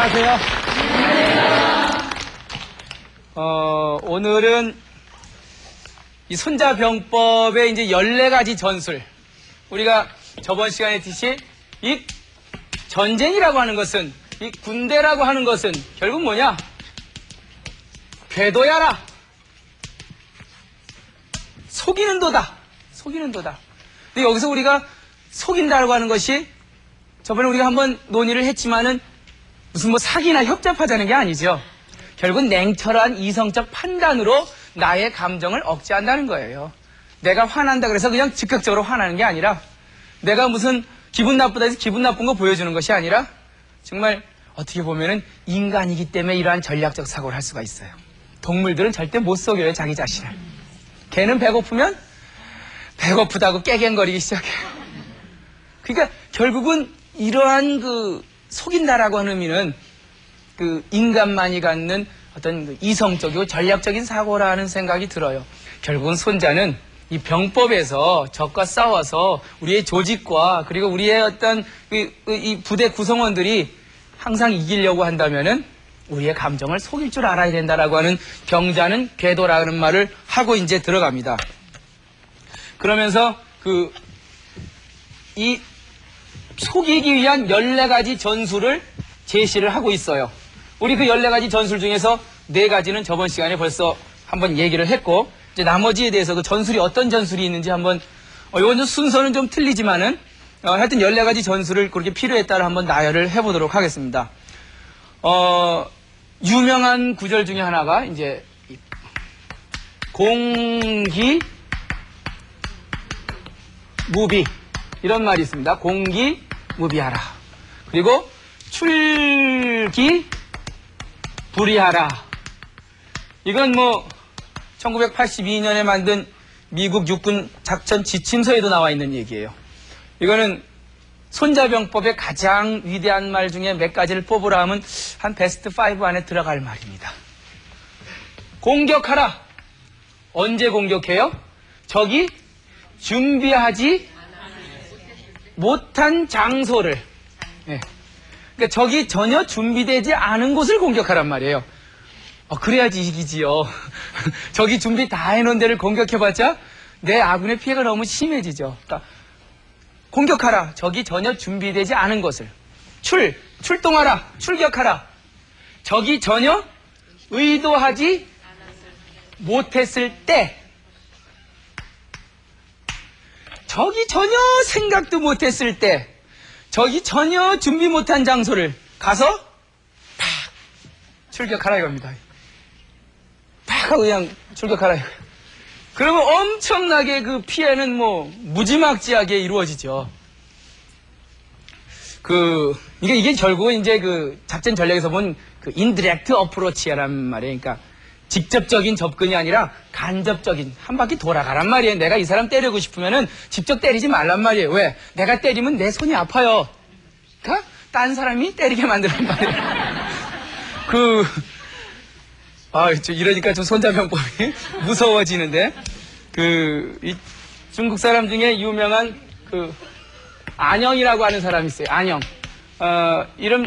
안녕하세요. 오늘은 이 손자병법의 이제 14가지 전술. 우리가 저번 시간에 했듯이 이 전쟁이라고 하는 것은, 이 군대라고 하는 것은 결국 뭐냐? 궤도야라. 속이는 도다. 속이는 도다. 근데 여기서 우리가 속인다고 하는 것이 저번에 우리가 한번 논의를 했지만은 무슨 뭐 사기나 협잡하자는 게 아니죠. 결국 냉철한 이성적 판단으로 나의 감정을 억제한다는 거예요. 내가 화난다 그래서 그냥 즉각적으로 화나는 게 아니라, 내가 무슨 기분 나쁘다 해서 기분 나쁜 거 보여주는 것이 아니라, 정말 어떻게 보면은 인간이기 때문에 이러한 전략적 사고를 할 수가 있어요. 동물들은 절대 못 속여요, 자기 자신을. 개는 배고프면 배고프다고 깨갱거리기 시작해요. 그러니까 결국은 이러한 속인다라고 하는 의미는 인간만이 갖는 어떤 이성적이고 전략적인 사고라는 생각이 들어요. 결국은 손자는 이 병법에서 적과 싸워서 우리의 조직과 그리고 우리의 어떤 이 부대 구성원들이 항상 이기려고 한다면은 우리의 감정을 속일 줄 알아야 된다라고 하는 병자는 궤도라는 말을 하고 이제 들어갑니다. 그러면서 이 속이기 위한 14가지 전술을 제시를 하고 있어요. 우리 그 14가지 전술 중에서 4가지는 저번 시간에 벌써 한번 얘기를 했고, 이제 나머지에 대해서 그 전술이 어떤 전술이 있는지 한번, 이건 순서는 좀 틀리지만은, 하여튼 14가지 전술을 그렇게 필요에 따라 한번 나열을 해보도록 하겠습니다. 유명한 구절 중에 하나가 이제, 공기, 무비. 이런 말이 있습니다. 공기, 무비하라. 그리고 출기, 불이하라. 이건 뭐 1982년에 만든 미국 육군 작전 지침서에도 나와 있는 얘기예요. 이거는 손자병법의 가장 위대한 말 중에 몇 가지를 뽑으라 하면 한 베스트 5 안에 들어갈 말입니다. 공격하라. 언제 공격해요? 적이 준비하지 못한 장소를, 그러니까 적이 전혀 준비되지 않은 곳을 공격하란 말이에요. 그래야지 이기지요. 적이 준비 다 해놓은 데를 공격해봤자 내 아군의 피해가 너무 심해지죠. 그러니까 공격하라. 적이 전혀 준비되지 않은 곳을. 출동하라. 출격하라. 적이 전혀 의도하지 못했을 때, 적이 전혀 생각도 못했을 때, 적이 전혀 준비 못한 장소를 가서 팍 출격하라 이겁니다. 팍 하고 그냥 출격하라 이거예요. 그러면 엄청나게 그 피해는 뭐 무지막지하게 이루어지죠. 이게 결국은 이제 작전 전략에서 본 인디렉트 어프로치라는 말이에요. 그러니까 직접적인 접근이 아니라 간접적인, 한 바퀴 돌아가란 말이에요. 내가 이 사람 때리고 싶으면은 직접 때리지 말란 말이에요. 왜? 내가 때리면 내 손이 아파요. 그러니까 딴 사람이 때리게 만드란 말이에요. 이러니까 좀 손자병법이 무서워지는데, 이 중국 사람 중에 유명한 안영이라고 하는 사람이 있어요. 안영. 이름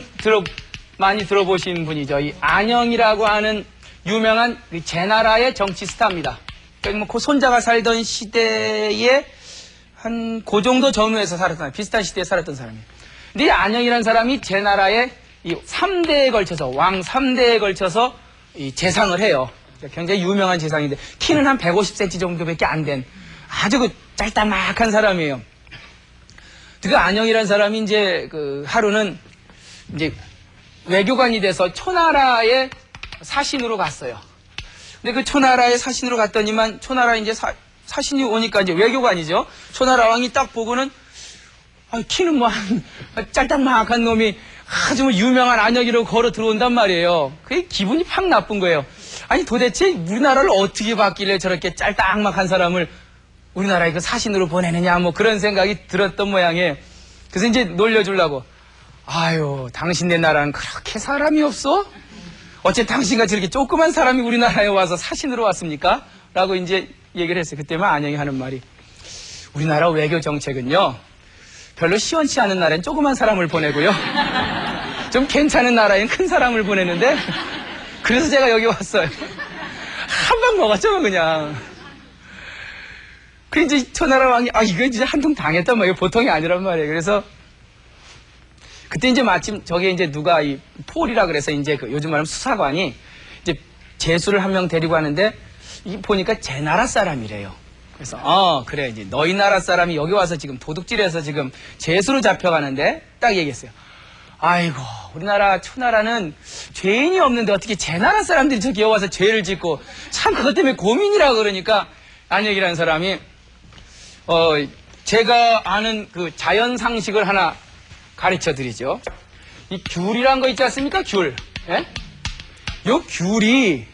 많이 들어보신 분이죠. 이 안영이라고 하는 유명한 제나라의 정치 스타입니다. 그러니까 그 손자가 살던 시대에 그 정도 전후에서 살았던 사람, 비슷한 시대에 살았던 사람이에요. 근데 이 안영이라는 사람이 제나라의 이 3대에 걸쳐서, 왕 3대에 걸쳐서 이 재상을 해요. 굉장히 유명한 재상인데, 키는 한 150cm 정도밖에 안 된 아주 짤딱막한 사람이에요. 그 안영이라는 사람이 이제 하루는 이제 외교관이 돼서 초나라에 사신으로 갔어요. 근데 그 초나라에 사신으로 갔더니만, 초나라에 이제 사신이 오니까 이제 외교관이죠. 초나라 왕이 딱 보고는, 키는 뭐 짤딱막한 놈이 아주 유명한 안영이로 걸어 들어온단 말이에요. 그게 기분이 팍 나쁜 거예요. 아니 도대체 우리나라를 어떻게 봤길래 저렇게 짤딱막한 사람을 우리나라에 사신으로 보내느냐, 뭐 그런 생각이 들었던 모양이에요. 그래서 이제 놀려주려고, 아유, 당신네 나라는 그렇게 사람이 없어? 어째 당신같이 이렇게 조그만 사람이 우리나라에 와서 사신으로 왔습니까? 라고 이제 얘기를 했어요. 그때만 안영이 하는 말이, 우리나라 외교 정책은요, 별로 시원치 않은 날엔 조그만 사람을 보내고요, 좀 괜찮은 나라엔 큰 사람을 보내는데 그래서 제가 여기 왔어요. 한 방 먹었죠 그냥. 그 이제 초나라 왕이 이거 진짜 한통 당했단 말이에요. 보통이 아니란 말이에요. 그래서 그때 이제 마침 저게 이제 누가 이 폴이라 그래서 이제 그 요즘 말하면 수사관이 이제 제수를 한 명 데리고 하는데 보니까 제 나라 사람이래요. 그래서 그래 이제 너희 나라 사람이 여기 와서 지금 도둑질해서 지금 제수로 잡혀가는데 딱 얘기했어요. 아이고 우리나라 초나라는 죄인이 없는데 어떻게 제 나라 사람들이 저기 와서 죄를 짓고 참 그것 때문에 고민이라 그러니까 안혁이라는 사람이 제가 아는 그 자연 상식을 하나 가르쳐 드리죠. 이 귤이란 거 있지 않습니까? 귤. 예? 요 귤이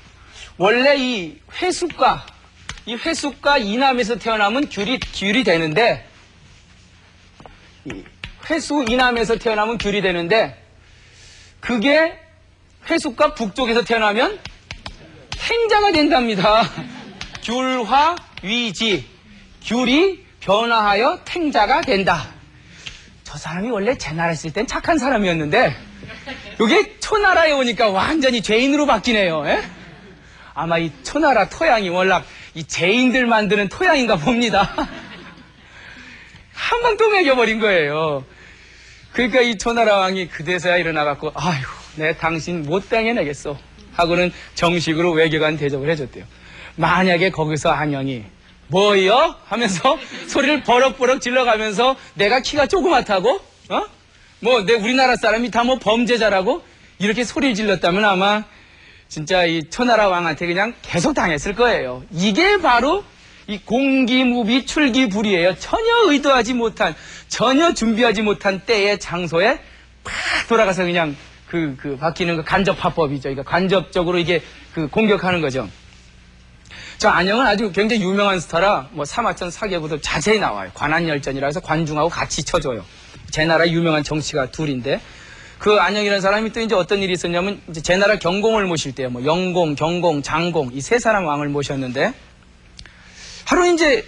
원래 이 회숫가 이남에서 태어나면 귤이 되는데 이 회수 이남에서 태어나면 귤이 되는데 그게 회숫가 북쪽에서 태어나면 탱자가 된답니다. 귤화 위지 귤이 변화하여 탱자가 된다. 저 사람이 원래 제 나라 있을 땐 착한 사람이었는데 이게 초나라에 오니까 완전히 죄인으로 바뀌네요. 예? 아마 이 초나라 토양이 워낙 이 죄인들 만드는 토양인가 봅니다. 한 방 또 매겨버린 거예요. 그러니까 이 초나라 왕이 그제서야 일어나갖고 아휴 내 당신 못 당해내겠어 하고는 정식으로 외교관 대접을 해줬대요. 만약에 거기서 안영이 뭐요? 하면서 소리를 버럭버럭 질러가면서 내가 키가 조그맣다고? 내 우리나라 사람이 다 뭐 범죄자라고? 이렇게 소리를 질렀다면 아마 진짜 이 초나라 왕한테 그냥 계속 당했을 거예요. 이게 바로 이 공기무비 출기불이에요. 전혀 의도하지 못한, 전혀 준비하지 못한 때에 장소에 팍 돌아가서 그냥 바뀌는 거 간접화법이죠. 그러니까 간접적으로 이게 공격하는 거죠. 저 안영은 아주 굉장히 유명한 스타라 뭐 사마천 사계부도 자세히 나와요. 관한열전이라 해서 관중하고 같이 쳐줘요. 제 나라 유명한 정치가 둘인데 그 안영이라는 사람이 또 이제 어떤 일이 있었냐면 이제 제 나라 경공을 모실 때요. 뭐 영공, 경공, 장공 이 세 사람 왕을 모셨는데 하루 이제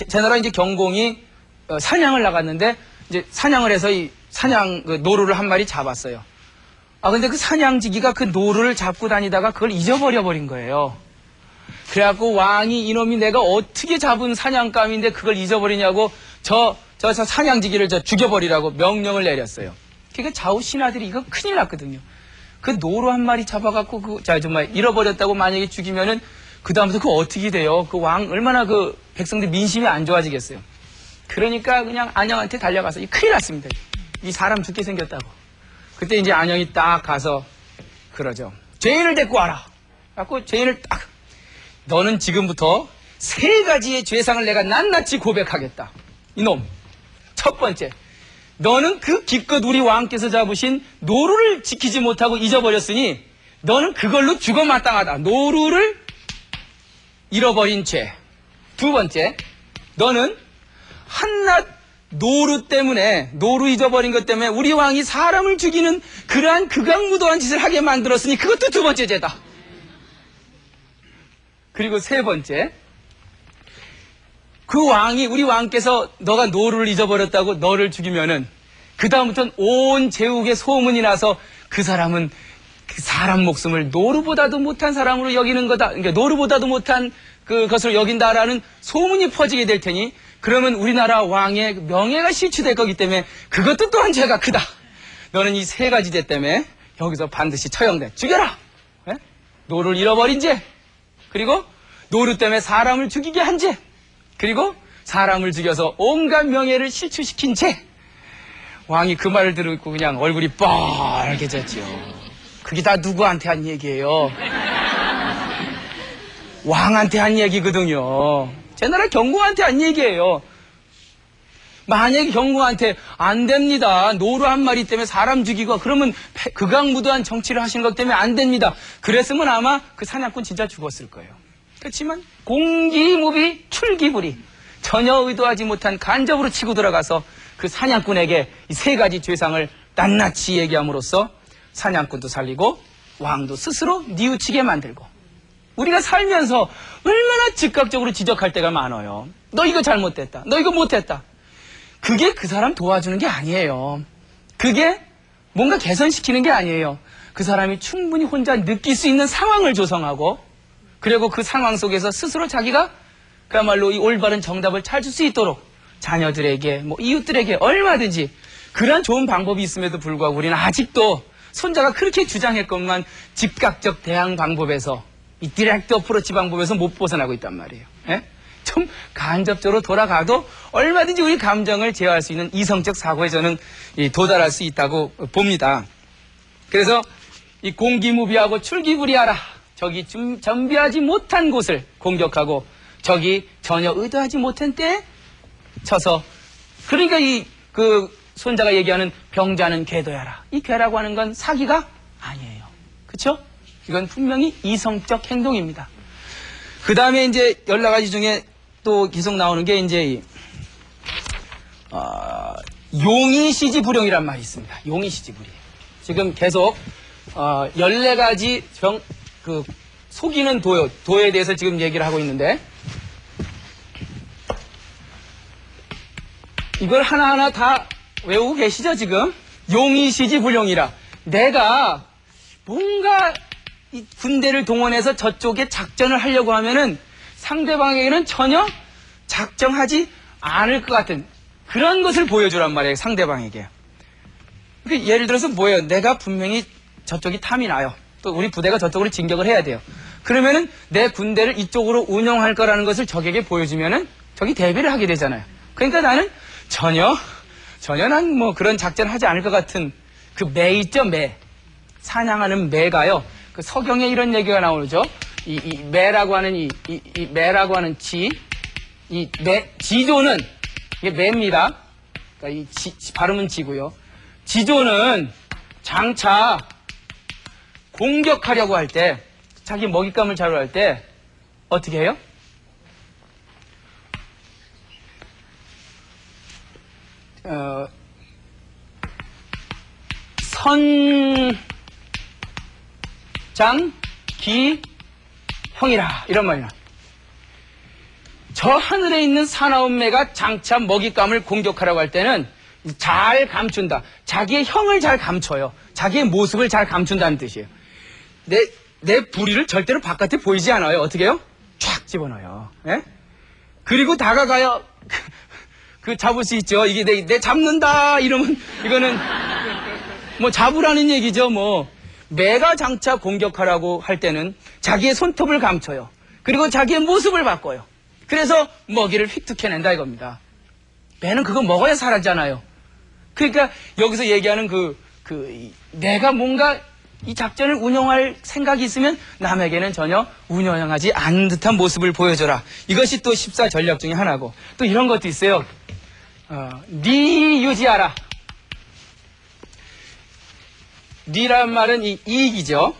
제 나라 이제 경공이 사냥을 나갔는데 이제 사냥을 해서 이 사냥 노루를 한 마리 잡았어요. 근데 그 사냥지기가 그 노루를 잡고 다니다가 그걸 잊어버려 버린 거예요. 그래갖고 왕이 이놈이 내가 어떻게 잡은 사냥감인데 그걸 잊어버리냐고 저 사냥지기를 죽여버리라고 명령을 내렸어요. 그러니까 좌우 신하들이 이거 큰일 났거든요. 그 노루 한 마리 잡아갖고 정말 잃어버렸다고 만약에 죽이면은 그다음부터 그거 어떻게 돼요? 그 왕 얼마나 그 백성들 민심이 안 좋아지겠어요. 그러니까 그냥 안영한테 달려가서 큰일 났습니다. 이 사람 죽게 생겼다고. 그때 이제 안영이 딱 가서 그러죠. 죄인을 데리고 와라. 그래갖고 죄인을 딱 너는 지금부터 3가지의 죄상을 내가 낱낱이 고백하겠다. 이놈. 첫 번째. 너는 그 기껏 우리 왕께서 잡으신 노루를 지키지 못하고 잊어버렸으니 너는 그걸로 죽어 마땅하다. 노루를 잃어버린 죄. 두 번째. 너는 한낱 노루 잊어버린 것 때문에 우리 왕이 사람을 죽이는 그러한 극악무도한 짓을 하게 만들었으니 그것도 두 번째 죄다. 그리고 세 번째, 우리 왕께서 너가 노루를 잊어버렸다고 너를 죽이면은, 그 다음부터는 온 제국에 소문이 나서 그 사람은 그 사람 목숨을 노루보다도 못한 사람으로 여기는 거다. 그러니까 노루보다도 못한 그것으로 여긴다라는 소문이 퍼지게 될 테니, 그러면 우리나라 왕의 명예가 실추될 거기 때문에 그것도 또한 죄가 크다. 너는 이 3가지 죄 때문에 여기서 반드시 처형돼. 죽여라! 네? 노루를 잃어버린 죄. 그리고 노루 때문에 사람을 죽이게 한 죄. 그리고 사람을 죽여서 온갖 명예를 실추시킨 죄. 왕이 그 말을 듣고 그냥 얼굴이 뻘개졌지요. 그게 다 누구한테 한 얘기예요? 왕한테 한 얘기거든요. 제 나라 경공한테 한 얘기예요. 만약에 경공한테 안 됩니다. 노루 한 마리 때문에 사람 죽이고 그러면 극악무도한 정치를 하시는 것 때문에 안 됩니다. 그랬으면 아마 그 사냥꾼 진짜 죽었을 거예요. 그렇지만 공기무비 출기불이 전혀 의도하지 못한 간접으로 치고 들어가서 그 사냥꾼에게 이 3가지 죄상을 낱낱이 얘기함으로써 사냥꾼도 살리고 왕도 스스로 뉘우치게 만들고, 우리가 살면서 얼마나 즉각적으로 지적할 때가 많아요. 너 이거 잘못됐다. 너 이거 못했다. 그게 그 사람 도와주는 게 아니에요. 그게 뭔가 개선시키는 게 아니에요. 그 사람이 충분히 혼자 느낄 수 있는 상황을 조성하고, 그리고 그 상황 속에서 스스로 자기가 그야말로 이 올바른 정답을 찾을 수 있도록 자녀들에게, 뭐 이웃들에게 얼마든지 그런 좋은 방법이 있음에도 불구하고 우리는 아직도 손자가 그렇게 주장했건만 즉각적 대항 방법에서, 이 디렉트 어프로치 방법에서 못 벗어나고 있단 말이에요. 예? 좀 간접적으로 돌아가도 얼마든지 우리 감정을 제어할 수 있는 이성적 사고에 저는 도달할 수 있다고 봅니다. 그래서 이 공기무비하고 출기부리하라. 저기 준비하지 못한 곳을 공격하고 저기 전혀 의도하지 못한 때에 쳐서, 그러니까 그 손자가 얘기하는 병자는 궤도야라. 이 궤라고 하는 건 사기가 아니에요. 그쵸? 이건 분명히 이성적 행동입니다. 그 다음에 이제 여러 가지 중에 또 계속 나오는 게 이제 용의시지불용이란 말이 있습니다. 용의시지불이. 지금 계속 14가지 속이는 도에 대해서 지금 얘기를 하고 있는데, 이걸 하나하나 다 외우고 계시죠, 지금? 용의시지불용이라. 내가 뭔가 이 군대를 동원해서 저쪽에 작전을 하려고 하면은 상대방에게는 전혀 작정하지 않을 것 같은 그런 것을 보여주란 말이에요, 상대방에게. 그러니까 예를 들어서 뭐예요? 내가 분명히 저쪽이 탐이 나요. 또 우리 부대가 저쪽으로 진격을 해야 돼요. 그러면은 내 군대를 이쪽으로 운영할 거라는 것을 적에게 보여주면은 적이 대비를 하게 되잖아요. 그러니까 나는 전혀 난 뭐 그런 작전을 하지 않을 것 같은 그 매 있죠, 매. 사냥하는 매가요. 그 서경에 이런 얘기가 나오죠. 이 매라고 하는 이 매라고 하는 지조는 이게 매입니다. 그러니까 발음은 지고요. 지조는 장차 공격하려고 할 때, 자기 먹잇감을 자루할 때 어떻게 해요? 선장기형이라 이런 말이야. 저 하늘에 있는 사나운 매가 장차 먹잇감을 공격하려고 할 때는 잘 감춘다. 자기의 형을 잘 감춰요. 자기의 모습을 잘 감춘다는 뜻이에요. 내 부리를 절대로 바깥에 보이지 않아요. 어떻게 해요? 쫙 집어넣어요. 예? 그리고 다가가요. 그 잡을 수 있죠. 이게 내 잡는다 이러면 이거는 뭐 잡으라는 얘기죠. 뭐 매가 장차 공격하라고 할 때는 자기의 손톱을 감춰요. 그리고 자기의 모습을 바꿔요. 그래서 먹이를 획득해낸다 이겁니다. 매는 그거 먹어야 살았잖아요. 그러니까 여기서 얘기하는 내가 뭔가 이 작전을 운영할 생각이 있으면 남에게는 전혀 운영하지 않는 듯한 모습을 보여줘라. 이것이 또 14 전략 중에 하나고, 또 이런 것도 있어요. 리 유지하라. 리란 말은 이익이죠.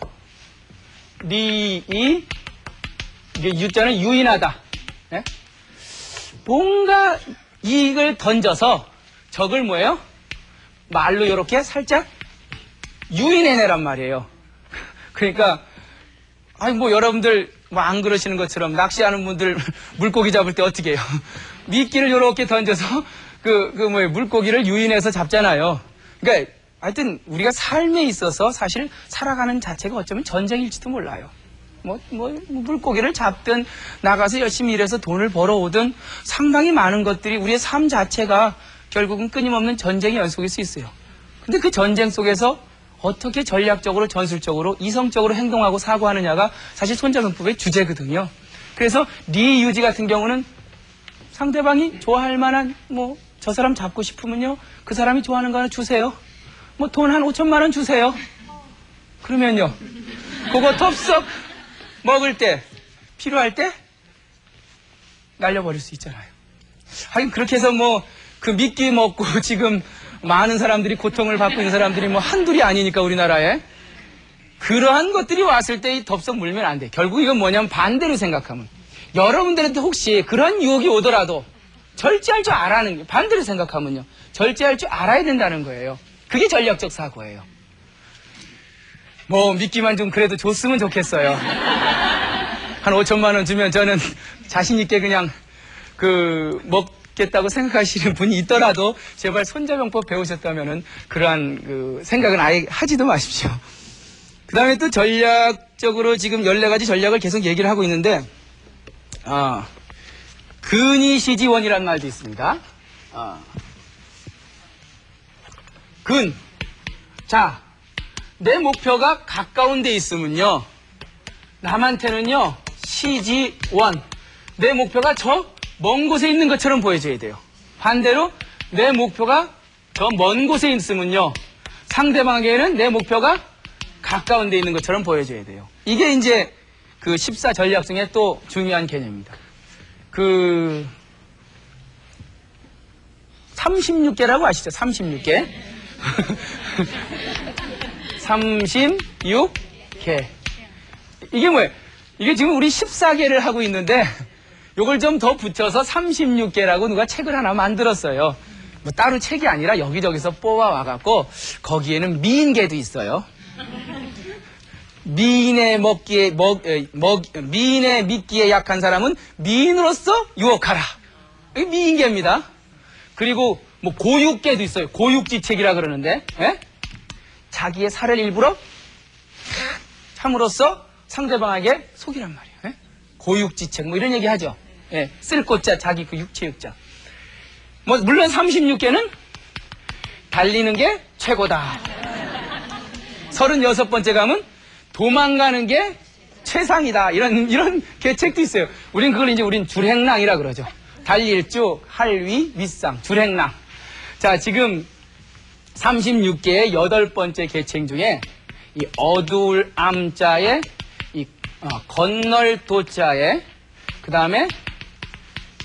이게 유자는 유인하다. 네? 뭔가 이익을 던져서 적을 뭐예요? 말로 이렇게 살짝 유인해내란 말이에요. 그러니까 여러분들 안 그러시는 것처럼 낚시하는 분들 물고기 잡을 때 어떻게 해요? 미끼를 이렇게 던져서 물고기를 유인해서 잡잖아요. 그러니까 하여튼 우리가 삶에 있어서 사실 살아가는 자체가 어쩌면 전쟁일지도 몰라요. 물고기를 잡든 나가서 열심히 일해서 돈을 벌어오든 상당히 많은 것들이 우리의 삶 자체가 결국은 끊임없는 전쟁의 연속일 수 있어요. 근데 그 전쟁 속에서 어떻게 전략적으로, 전술적으로, 이성적으로 행동하고 사고하느냐가 사실 손자병법의 주제거든요. 그래서 리유지 같은 경우는 상대방이 좋아할 만한 저 사람 잡고 싶으면요, 그 사람이 좋아하는 거 하나 주세요. 돈 한 5천만 원 주세요. 그러면요, 그거 덥석 먹을 때, 필요할 때 날려버릴 수 있잖아요. 하긴 그렇게 해서 그 미끼 먹고 지금 많은 사람들이 고통을 받고 있는 사람들이 한둘이 아니니까 우리나라에. 그러한 것들이 왔을 때 이 덥석 물면 안 돼. 결국 이건 뭐냐면 반대로 생각하면, 여러분들한테 혹시 그런 유혹이 오더라도 절제할 줄 알아는 게, 반대로 생각하면요, 절제할 줄 알아야 된다는 거예요. 그게 전략적 사고예요. 미끼만 좀 그래도 줬으면 좋겠어요. 한 5천만 원 주면 저는 자신 있게 그냥 잡겠다고 생각하시는 분이 있더라도 제발 손자병법 배우셨다면은 그러한 그 생각은 아예 하지도 마십시오. 그 다음에 또 전략적으로 지금 14가지 전략을 계속 얘기를 하고 있는데, 근이시지원이라는 말도 있습니다. 자, 내 목표가 가까운 데 있으면요, 남한테는요, 시지원. 내 목표가 저 먼 곳에 있는 것처럼 보여줘야 돼요. 반대로 내 목표가 저 먼 곳에 있으면요, 상대방에게는 내 목표가 가까운 데 있는 것처럼 보여줘야 돼요. 이게 이제 그 14전략 중에 또 중요한 개념입니다. 36개라고 아시죠? 36개. 36개. 이게 뭐예요? 이게 지금 우리 14개를 하고 있는데, 요걸 좀 더 붙여서 36개라고 누가 책을 하나 만들었어요. 뭐 따로 책이 아니라 여기저기서 뽑아와갖고, 거기에는 미인계도 있어요. 미인의 미인의 믿기에 약한 사람은 미인으로서 유혹하라. 이게 미인계입니다. 그리고 뭐 고육계도 있어요. 고육지책이라 그러는데, 예? 자기의 살을 일부러 함으로써 상대방에게 속이란 말이에요. 예? 고육지책 뭐 이런 얘기 하죠. 예, 쓸 꽃자 자기 그 육체 육자. 뭐 물론 36개는 달리는 게 최고다. 36번째 가면 도망가는 게 최상이다. 이런 계책도 있어요. 우린 줄행랑이라 그러죠. 달릴 쭉, 할위, 윗상, 줄행랑. 자, 지금 36개의 8번째 계책 중에 이 어두울 암자에 이 건널 도자에 그 다음에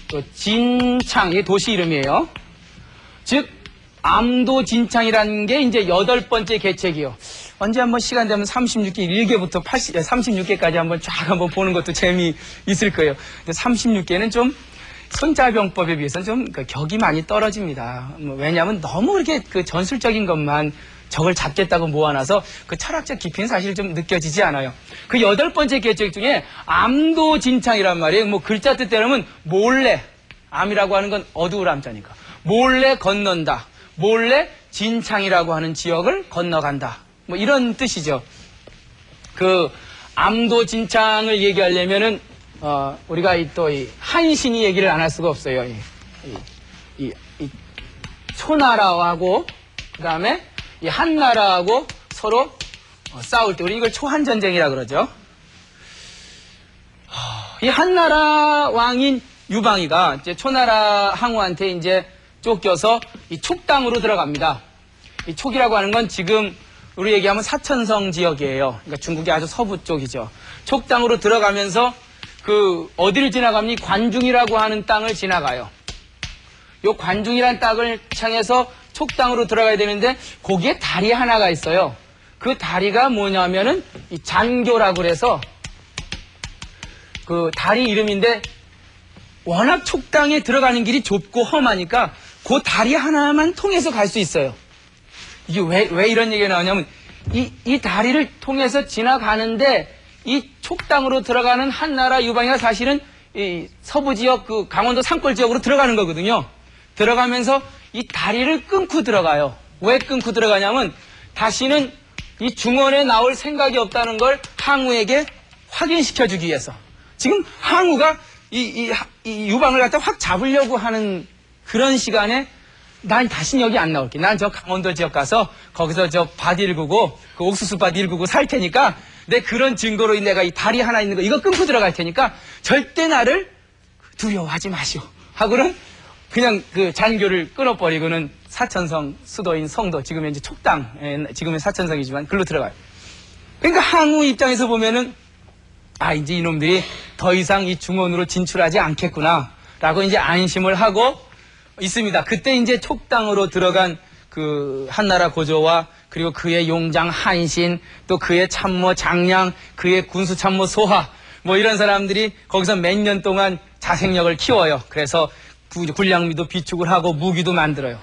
또 진창, 이게 도시 이름이에요. 즉 암도진창이라는 게 이제 8번째 계책이요. 언제 한번 시간 되면 36개 1개부터 36개까지 한번 쫙 한번 보는 것도 재미있을 거예요. 근데 36개는 좀 손자병법에 비해서는 좀 격이 많이 떨어집니다. 왜냐하면 너무 그렇게 그 전술적인 것만 적을 잡겠다고 모아놔서 그 철학적 깊이는 사실 좀 느껴지지 않아요. 그 8번째 계책 중에 암도진창이란 말이에요. 뭐 글자 뜻대로는 몰래, 암이라고 하는 건 어두울 암자니까 몰래 건넌다. 몰래 진창이라고 하는 지역을 건너간다. 뭐 이런 뜻이죠. 그 암도진창을 얘기하려면은 우리가 또 이 한신이 얘기를 안 할 수가 없어요. 이 초나라하고 그 다음에 이 한나라하고 서로 싸울 때 우리 이걸 초한전쟁이라 그러죠. 이 한나라 왕인 유방이가 이제 초나라 항우한테 이제 쫓겨서 이 촉당으로 들어갑니다. 이 촉이라고 하는 건 지금 우리 얘기하면 사천성 지역이에요. 그러니까 중국의 아주 서부 쪽이죠. 촉당으로 들어가면서 그 어디를 지나갑니까? 관중이라고 하는 땅을 지나가요. 요 관중이란 땅을 향해서 촉당으로 들어가야 되는데 거기에 다리 하나가 있어요. 그 다리가 뭐냐면은 이 잔교라고 그래서 그 다리 이름인데 워낙 촉당에 들어가는 길이 좁고 험하니까 그 다리 하나만 통해서 갈 수 있어요. 이게 왜 이런 얘기가 나오냐면 이 다리를 통해서 지나가는데 이 촉당으로 들어가는 한나라 유방이가 사실은 이 서부 지역 그 강원도 산골 지역으로 들어가는 거거든요. 들어가면서 이 다리를 끊고 들어가요. 왜 끊고 들어가냐면 다시는 이 중원에 나올 생각이 없다는 걸 항우에게 확인시켜주기 위해서. 지금 항우가 이 유방을 갖다 확 잡으려고 하는 그런 시간에 난 다신 여기 안 나올게. 난 저 강원도 지역 가서 거기서 저 밭 일구고 그 옥수수 밭 일구고 살 테니까 내 그런 증거로 내가 이 다리 하나 있는 거 이거 끊고 들어갈 테니까 절대 나를 두려워하지 마시오. 하고는 그냥 그 잔교를 끊어버리고는 사천성 수도인 성도, 지금 현재 촉당, 지금은 사천성이지만 글로 들어가요. 그러니까 항우 입장에서 보면은 이제 이놈들이 더 이상 이 중원으로 진출하지 않겠구나 라고 이제 안심을 하고 있습니다. 그때 이제 촉당으로 들어간 그 한나라 고조와 그리고 그의 용장 한신, 또 그의 참모 장량, 그의 군수 참모 소하, 뭐 이런 사람들이 거기서 몇 년 동안 자생력을 키워요. 그래서 군량미도 비축을 하고 무기도 만들어요.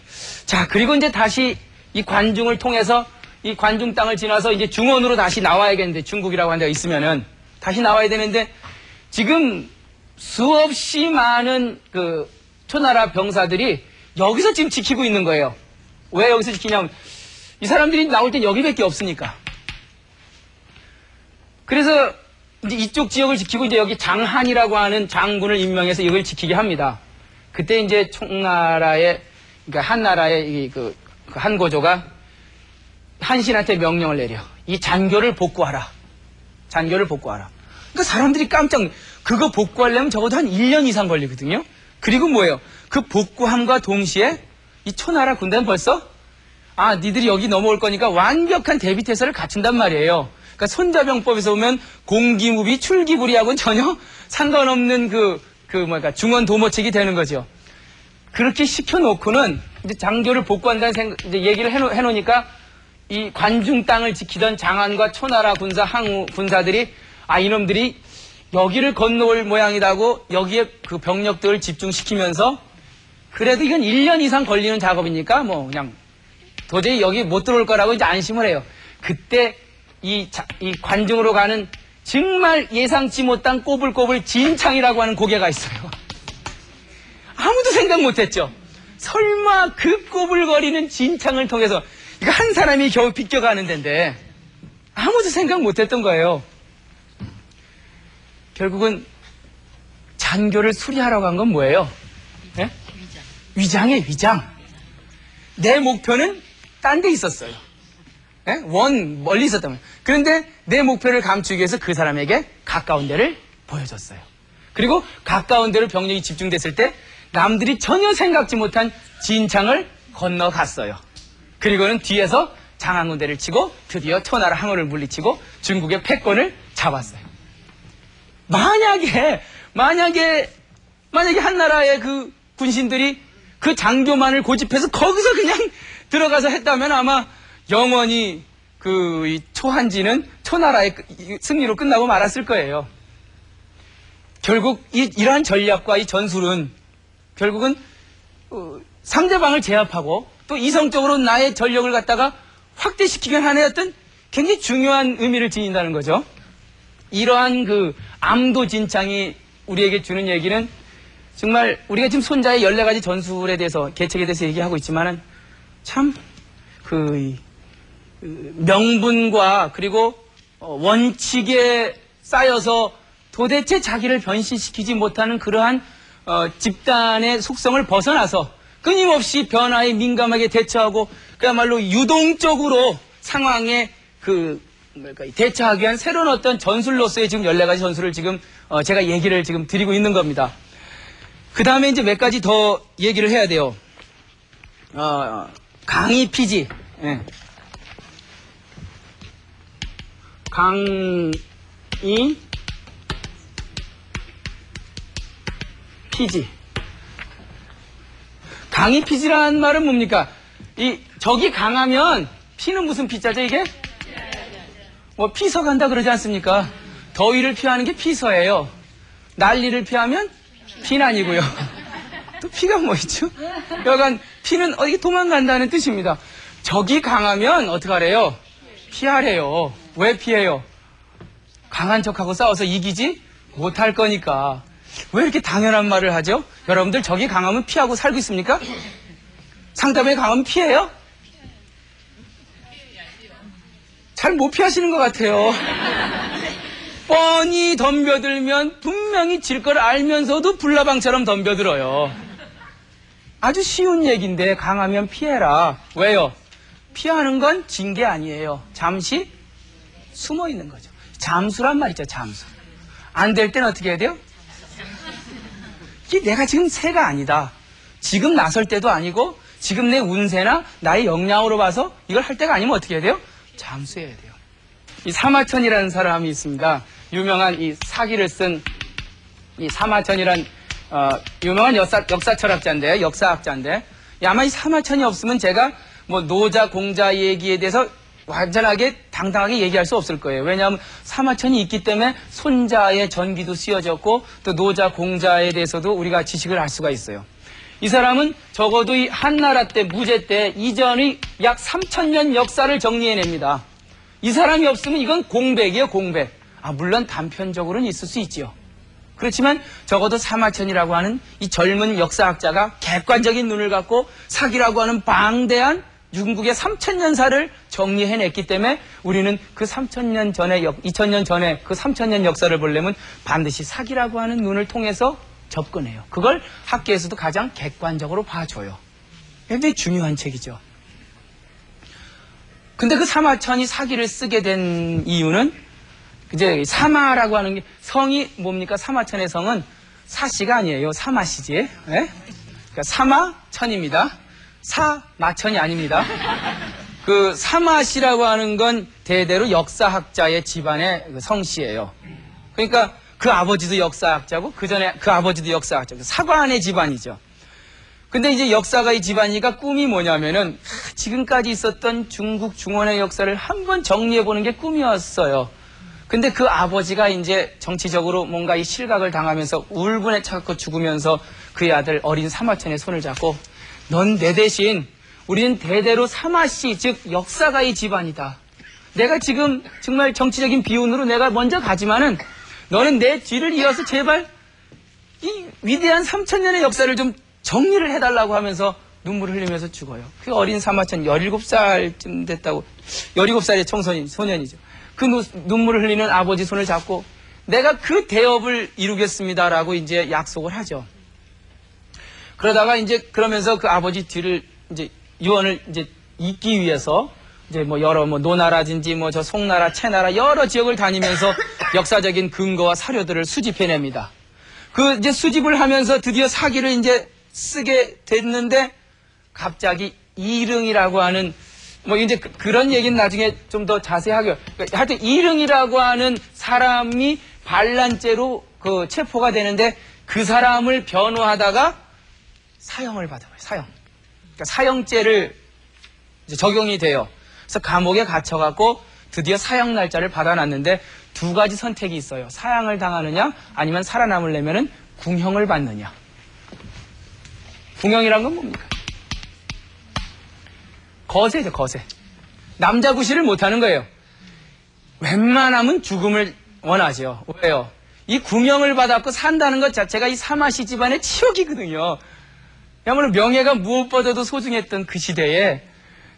자, 그리고 이제 다시 이 관중을 통해서 이 관중 땅을 지나서 이제 중원으로 다시 나와야겠는데, 중국이라고 하는 데가 있으면은 다시 나와야 되는데, 지금 수없이 많은 그 초나라 병사들이 여기서 지금 지키고 있는 거예요. 왜 여기서 지키냐면 이 사람들이 나올 땐 여기밖에 없으니까. 그래서 이제 이쪽 지역을 지키고 이제 여기 장한이라고 하는 장군을 임명해서 이걸 지키게 합니다. 그때 이제 총나라의 그러니까 한나라의 그 한고조가 한신한테 명령을 내려. 이 잔교를 복구하라. 잔교를 복구하라. 그러니까 사람들이 깜짝 그거 복구하려면 적어도 한 1년 이상 걸리거든요. 그리고 뭐예요? 그 복구함과 동시에 이 초나라 군대는 벌써 니들이 여기 넘어올 거니까 완벽한 대비태세를 갖춘단 말이에요. 그러니까 손자병법에서 보면 공기무비 출기부리하고는 전혀 상관없는 중원 도모책이 되는 거죠. 그렇게 시켜놓고는 이제 장교를 복구한다는 이제 얘기를 해놓으니까 이 관중 땅을 지키던 장안과 초나라 군사들이 이놈들이 여기를 건너올 모양이라고 여기에 그 병력들을 집중시키면서 그래도 이건 1년 이상 걸리는 작업이니까 뭐 그냥 도저히 여기 못 들어올 거라고 이제 안심을 해요. 그때 이 관중으로 가는 정말 예상치 못한 꼬불꼬불 진창이라고 하는 고개가 있어요. 아무도 생각 못했죠. 설마 그 꼬불거리는 진창을 통해서 이거 한 사람이 겨우 비껴가는 데인데 아무도 생각 못했던 거예요. 결국은 잔교를 수리하라고 한 건 뭐예요? 네? 위장이에요, 위장. 내 목표는 딴 데 있었어요. 네? 멀리 있었다면. 그런데 내 목표를 감추기 위해서 그 사람에게 가까운 데를 보여줬어요. 그리고 가까운 데로 병력이 집중됐을 때 남들이 전혀 생각지 못한 진창을 건너갔어요. 그리고는 뒤에서 장안군대를 치고 드디어 초나라 항우를 물리치고 중국의 패권을 잡았어요. 만약에 한나라의 그 군신들이 그 장교만을 고집해서 거기서 그냥 들어가서 했다면 아마 영원히 이 초한지는 초나라의 승리로 끝나고 말았을 거예요. 결국 이러한 전략과 이 전술은 결국은 상대방을 제압하고 또 이성적으로 나의 전력을 갖다가 확대시키기 위한 하나의 어떤 굉장히 중요한 의미를 지닌다는 거죠. 이러한 그 암도 진창이 우리에게 주는 얘기는 정말 우리가 지금 손자의 14가지 전술에 대해서 계책에 대해서 얘기하고 있지만은 참 명분과 그리고 원칙에 쌓여서 도대체 자기를 변신시키지 못하는 그러한 집단의 속성을 벗어나서 끊임없이 변화에 민감하게 대처하고 그야말로 유동적으로 상황에 대처하기 위한 새로운 어떤 전술로서의 지금 14가지 전술을 지금 제가 얘기를 지금 드리고 있는 겁니다. 그 다음에 이제 몇 가지 더 얘기를 해야 돼요. 강의 피지. 예. 강의 피지. 강의 피지라는 말은 뭡니까? 적이 강하면 피는 무슨 피자죠 이게? 뭐 피서 간다 그러지 않습니까? 더위를 피하는 게 피서예요. 난리를 피하면 피난이고요. 또 피가 뭐 있죠? 여간 피는 어디 도망간다는 뜻입니다. 적이 강하면 어떡하래요? 피하래요. 왜 피해요? 강한 척하고 싸워서 이기지 못할 거니까. 왜 이렇게 당연한 말을 하죠? 여러분들 적이 강하면 피하고 살고 있습니까? 상대방이 강하면 피해요? 잘 못 피하시는 것 같아요. 뻔히 덤벼들면 분명히 질 걸 알면서도 불나방처럼 덤벼들어요. 아주 쉬운 얘기인데 강하면 피해라. 왜요? 피하는 건 진 게 아니에요. 잠시 숨어 있는 거죠. 잠수란 말 있죠, 잠수. 안 될 땐 어떻게 해야 돼요? 이게 내가 지금 새가 아니다. 지금 나설 때도 아니고 지금 내 운세나 나의 역량으로 봐서 이걸 할 때가 아니면 어떻게 해야 돼요? 잠수해야 돼요. 이 사마천이라는 사람이 있습니다. 유명한 이 사기를 쓴 이 사마천이란 유명한 역사 철학자인데, 역사학자인데, 아마 이 사마천이 없으면 제가 뭐 노자 공자 얘기에 대해서 완전하게 당당하게 얘기할 수 없을 거예요. 왜냐하면 사마천이 있기 때문에 손자의 전기도 쓰여졌고 또 노자 공자에 대해서도 우리가 지식을 알 수가 있어요. 이 사람은 적어도 이 한나라 때 무제 때 이전의 약 3000년 역사를 정리해냅니다. 이 사람이 없으면 이건 공백이에요, 공백. 물론 단편적으로는 있을 수 있지요. 그렇지만 적어도 사마천이라고 하는 이 젊은 역사학자가 객관적인 눈을 갖고 사기라고 하는 방대한 중국의 3000년사를 정리해냈기 때문에 우리는 그 3000년 전에 2000년 전에 그 3000년 역사를 보려면 반드시 사기라고 하는 눈을 통해서 접근해요. 그걸 학계에서도 가장 객관적으로 봐줘요. 굉장히 중요한 책이죠. 근데 그 사마천이 사기를 쓰게 된 이유는 이제 사마라고 하는 게 성이 뭡니까? 사마천의 성은 사씨가 아니에요. 사마씨지. 네? 그러니까 사마천입니다. 사마천이 아닙니다. 그 사마씨라고 하는 건 대대로 역사학자의 집안의 성씨예요. 그러니까 그 아버지도 역사학자고 그 전에 그 아버지도 역사학자고 사관의 집안이죠. 근데 이제 역사가의 집안이가 꿈이 뭐냐면은 지금까지 있었던 중국 중원의 역사를 한번 정리해보는 게 꿈이었어요. 근데 그 아버지가 이제 정치적으로 뭔가 이 실각을 당하면서 울분에 차고 죽으면서 그의 아들 어린 사마천의 손을 잡고 넌 내 대신 우리는 대대로 사마씨 즉 역사가의 집안이다. 내가 지금 정말 정치적인 비운으로 내가 먼저 가지만은 너는 내 뒤를 이어서 제발 이 위대한 3000년의 역사를 좀 정리를 해달라고 하면서 눈물을 흘리면서 죽어요. 그 어린 사마천 17살쯤 됐다고 17살의 소년이죠. 그 눈물을 흘리는 아버지 손을 잡고 내가 그 대업을 이루겠습니다라고 이제 약속을 하죠. 그러다가 이제 그러면서 그 아버지 뒤를 이제 유언을 이제 잇기 위해서 이제 뭐 여러 뭐 노나라든지 뭐 저 송나라, 채나라 여러 지역을 다니면서 역사적인 근거와 사료들을 수집해냅니다. 그 이제 수집을 하면서 드디어 사기를 이제 쓰게 됐는데 갑자기 이릉이라고 하는 뭐 이제 그런 얘기는 나중에 좀 더 자세하게 하여튼 이릉이라고 하는 사람이 반란죄로 그 체포가 되는데 그 사람을 변호하다가 사형을 받아요. 사형. 그러니까 사형죄를 이제 적용이 돼요. 그래서 감옥에 갇혀갖고 드디어 사형 날짜를 받아놨는데 두 가지 선택이 있어요. 사형을 당하느냐 아니면 살아남으려면은 궁형을 받느냐. 궁형이란 건 뭡니까? 거세죠, 거세. 남자 구실을 못하는 거예요. 웬만하면 죽음을 원하죠. 왜요? 이 궁형을 받았고 산다는 것 자체가 이 사마씨 집안의 치욕이거든요. 야말로 명예가 무엇보다도 소중했던 그 시대에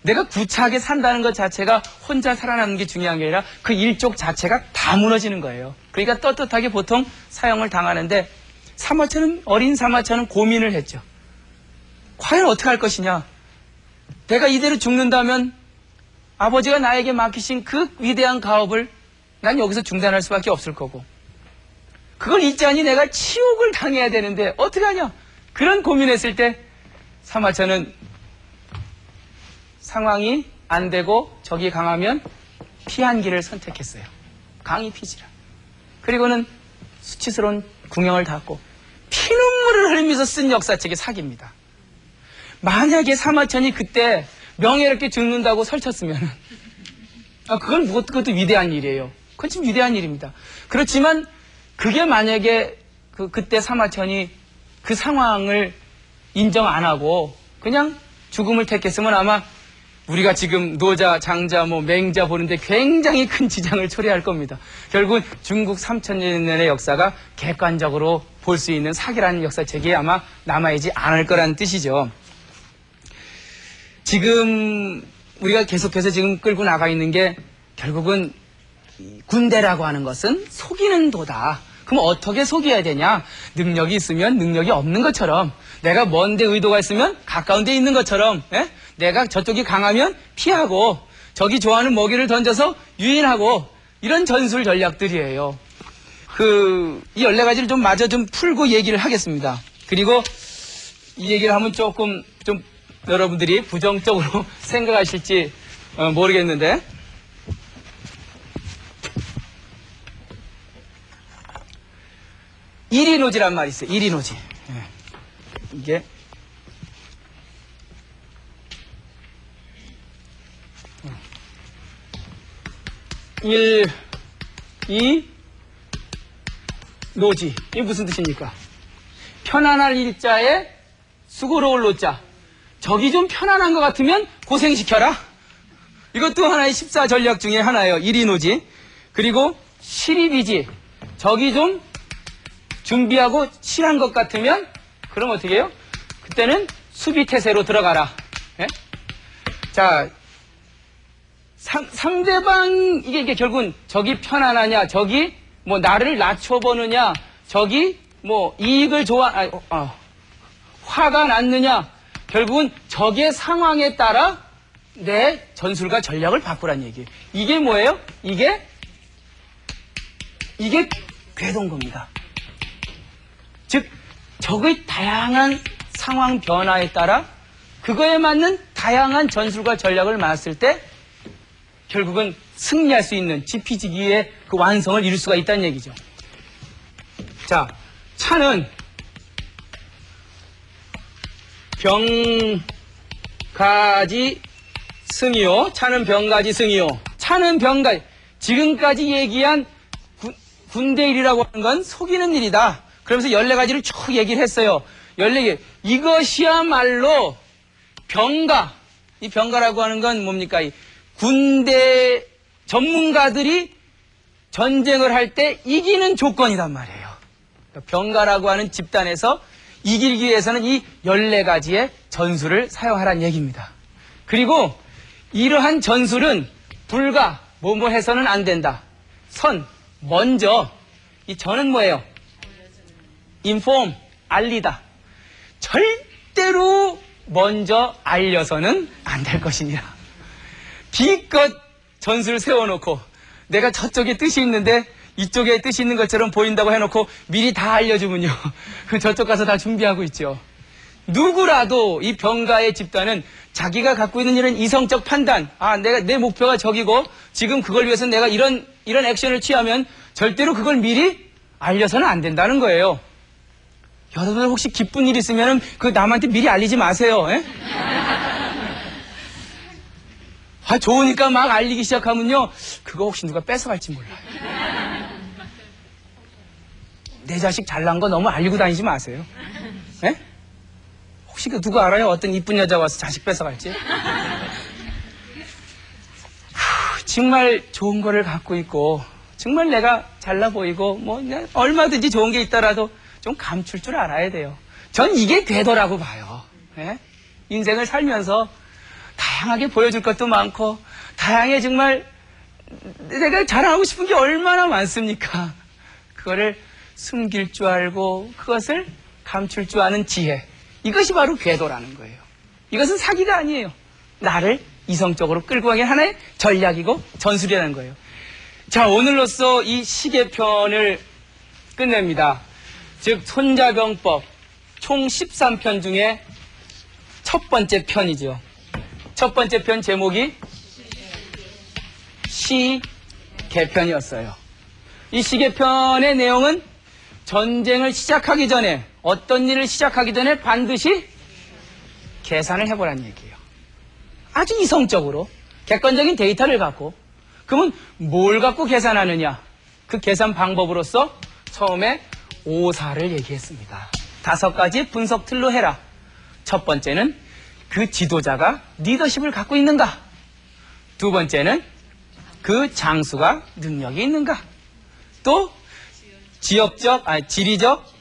내가 구차하게 산다는 것 자체가 혼자 살아남는 게 중요한 게 아니라 그 일족 자체가 다 무너지는 거예요. 그러니까 떳떳하게 보통 사형을 당하는데 어린 사마천은 고민을 했죠. 과연 어떻게 할 것이냐? 내가 이대로 죽는다면 아버지가 나에게 맡기신 그 위대한 가업을 난 여기서 중단할 수밖에 없을 거고 그걸 잊자니 내가 치욕을 당해야 되는데 어떻게 하냐? 그런 고민했을 때 사마천은 상황이 안 되고 적이 강하면 피한 길을 선택했어요. 강이 피지라. 그리고는 수치스러운 궁형을 닫고 피눈물을 흘리면서 쓴 역사책이 사기입니다. 만약에 사마천이 그때 명예롭게 죽는다고 설쳤으면 그건 그것도 위대한 일이에요. 그건 참 위대한 일입니다. 그렇지만 그게 만약에 그때 사마천이 그 상황을 인정 안 하고 그냥 죽음을 택했으면 아마 우리가 지금 노자, 장자, 맹자 보는데 굉장히 큰 지장을 초래할 겁니다. 결국 중국 3000년의 역사가 객관적으로 볼 수 있는 사기라는 역사책이 아마 남아있지 않을 거라는 뜻이죠. 지금 우리가 계속해서 지금 끌고 나가 있는 게 결국은 군대라고 하는 것은 속이는 도다. 그럼 어떻게 속여야 되냐? 능력이 있으면 능력이 없는 것처럼 내가 먼데 의도가 있으면 가까운 데 있는 것처럼 내가 저쪽이 강하면 피하고 적이 좋아하는 먹이를 던져서 유인하고 이런 전술 전략들이에요. 이 14가지를 좀 마저 좀 풀고 얘기를 하겠습니다. 그리고 이 얘기를 하면 조금 좀 여러분들이 부정적으로 생각하실지 모르겠는데 일이노지란 말이 있어요. 일이노지. 이게 노지. 이게 무슨 뜻입니까? 편안할 일자에 수고로울 노자. 적이 좀 편안한 것 같으면 고생시켜라. 이것도 하나의 14전략 중에 하나예요. 일이노지. 그리고 실입이지. 적이 좀 준비하고 실한 것 같으면 그럼 어떻게 해요? 그때는 수비태세로 들어가라. 예? 자, 상대방 이게 결국은 적이 편안하냐, 적이 뭐 나를 낮춰보느냐, 적이 뭐 이익을 화가 났느냐, 결국은 적의 상황에 따라 내 전술과 전략을 바꾸란 얘기예요. 이게 뭐예요? 이게 궤도인 겁니다. 즉 적의 다양한 상황 변화에 따라 그거에 맞는 다양한 전술과 전략을 맞았을 때 결국은 승리할 수 있는 지피지기의 그 완성을 이룰 수가 있다는 얘기죠. 자, 차는 병가지 승이요. 차는 병가지 승이요. 차는 병가지. 지금까지 얘기한 군대 일이라고 하는 건 속이는 일이다. 그러면서 14가지를 쭉 얘기를 했어요. 14개. 이것이야말로 병가. 이 병가라고 하는 건 뭡니까? 이 군대 전문가들이 전쟁을 할 때 이기는 조건이란 말이에요. 병가라고 하는 집단에서 이기기 위해서는 이 14가지의 전술을 사용하라는 얘기입니다. 그리고 이러한 전술은 불가, 뭐뭐 해서는 안 된다. 먼저, 이 전은 뭐예요? inform, 알리다. 절대로 먼저 알려서는 안 될 것이니라. 기껏 전술을 세워놓고 내가 저쪽에 뜻이 있는데 이쪽에 뜻이 있는 것처럼 보인다고 해놓고 미리 다 알려주면요. 저쪽 가서 다 준비하고 있죠. 누구라도 이 병가의 집단은 자기가 갖고 있는 이런 이성적 판단, 내 목표가 저기고 지금 그걸 위해서 내가 이런 액션을 취하면 절대로 그걸 미리 알려서는 안 된다는 거예요. 여러분들 혹시 기쁜 일 있으면 그 남한테 미리 알리지 마세요. 좋으니까 막 알리기 시작하면요. 그거 혹시 누가 뺏어갈지 몰라요. 내 자식 잘난 거 너무 알리고 다니지 마세요. 혹시 누가 알아요? 어떤 이쁜 여자 와서 자식 뺏어갈지? 정말 좋은 거를 갖고 있고 정말 내가 잘나 보이고 뭐 얼마든지 좋은 게 있더라도 좀 감출 줄 알아야 돼요. 전 이게 궤도라고 봐요. 인생을 살면서 다양하게 보여줄 것도 많고 다양해 정말 내가 자랑하고 싶은 게 얼마나 많습니까? 그거를 숨길 줄 알고 그것을 감출 줄 아는 지혜, 이것이 바로 궤도라는 거예요. 이것은 사기가 아니에요. 나를 이성적으로 끌고 가기 하나의 전략이고 전술이라는 거예요. 자, 오늘로써 이 시계편을 끝냅니다. 즉 손자병법 총 13편 중에 첫 번째 편이죠. 첫 번째 편 제목이 시계편이었어요. 이 시계편의 내용은 전쟁을 시작하기 전에, 어떤 일을 시작하기 전에 반드시 계산을 해보라는 얘기예요. 아주 이성적으로 객관적인 데이터를 갖고. 그러면 뭘 갖고 계산하느냐? 그 계산 방법으로서 처음에 오사를 얘기했습니다. 5가지 분석 틀로 해라. 첫 번째는 그 지도자가 리더십을 갖고 있는가? 두 번째는 그 장수가 능력이 있는가? 또 지리적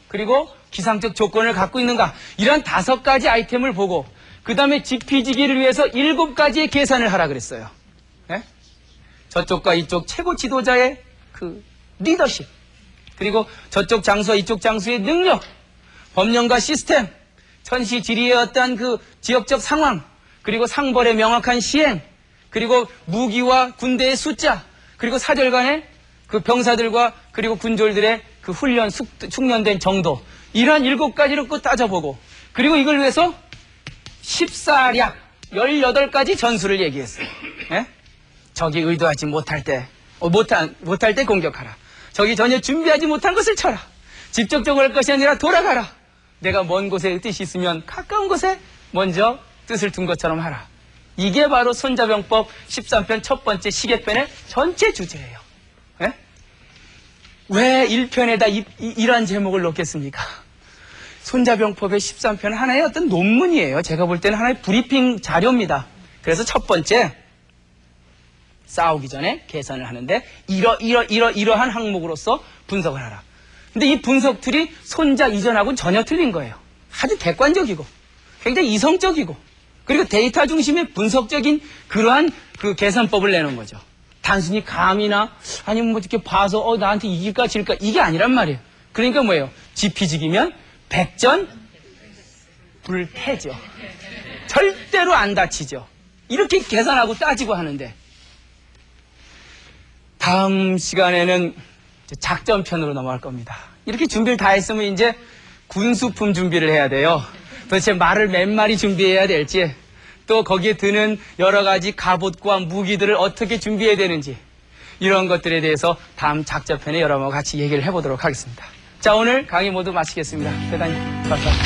그리고 기상적 조건을 갖고 있는가? 이런 5가지 아이템을 보고 그 다음에 지피지기를 위해서 7가지의 계산을 하라 그랬어요. 저쪽과 이쪽 최고 지도자의 그 리더십, 그리고 저쪽 장수와 이쪽 장수의 능력, 법령과 시스템, 천시지리의 어떤 그 지역적 상황, 그리고 상벌의 명확한 시행, 그리고 무기와 군대의 숫자, 그리고 사절간의 그 병사들과 그리고 군졸들의 그 훈련, 숙련된 정도, 이러한 7가지를 꼭 따져보고, 그리고 이걸 위해서 14략, 18가지 전술을 얘기했어요. 적이 의도하지 못할 때, 못할 때 공격하라. 적이 전혀 준비하지 못한 것을 쳐라. 직접적으로 할 것이 아니라 돌아가라. 내가 먼 곳에 뜻이 있으면 가까운 곳에 먼저 뜻을 둔 것처럼 하라. 이게 바로 손자병법 13편 첫 번째 시계편의 전체 주제예요. 왜 1편에다 이러한 제목을 넣겠습니까? 손자병법의 13편은 하나의 어떤 논문이에요. 제가 볼 때는 하나의 브리핑 자료입니다. 그래서 첫 번째, 싸우기 전에 계산을 하는데 이러한 항목으로서 분석을 하라. 근데 이 분석 툴이 손자 이전하고는 전혀 틀린 거예요. 아주 객관적이고 굉장히 이성적이고 그리고 데이터 중심의 분석적인 그러한 그 계산법을 내놓은 거죠. 단순히 감이나 아니면 뭐 이렇게 봐서 나한테 이길까 질까 이게 아니란 말이에요. 그러니까 뭐예요? 지피지기면 백전불패죠. 절대로 안 다치죠. 이렇게 계산하고 따지고 하는데 다음 시간에는 작전편으로 넘어갈 겁니다. 이렇게 준비를 다 했으면 이제 군수품 준비를 해야 돼요. 도대체 말을 몇 마리 준비해야 될지 또 거기에 드는 여러 가지 갑옷과 무기들을 어떻게 준비해야 되는지 이런 것들에 대해서 다음 작전편에 여러분과 같이 얘기를 해보도록 하겠습니다. 자, 오늘 강의 모두 마치겠습니다. 대단히 감사합니다.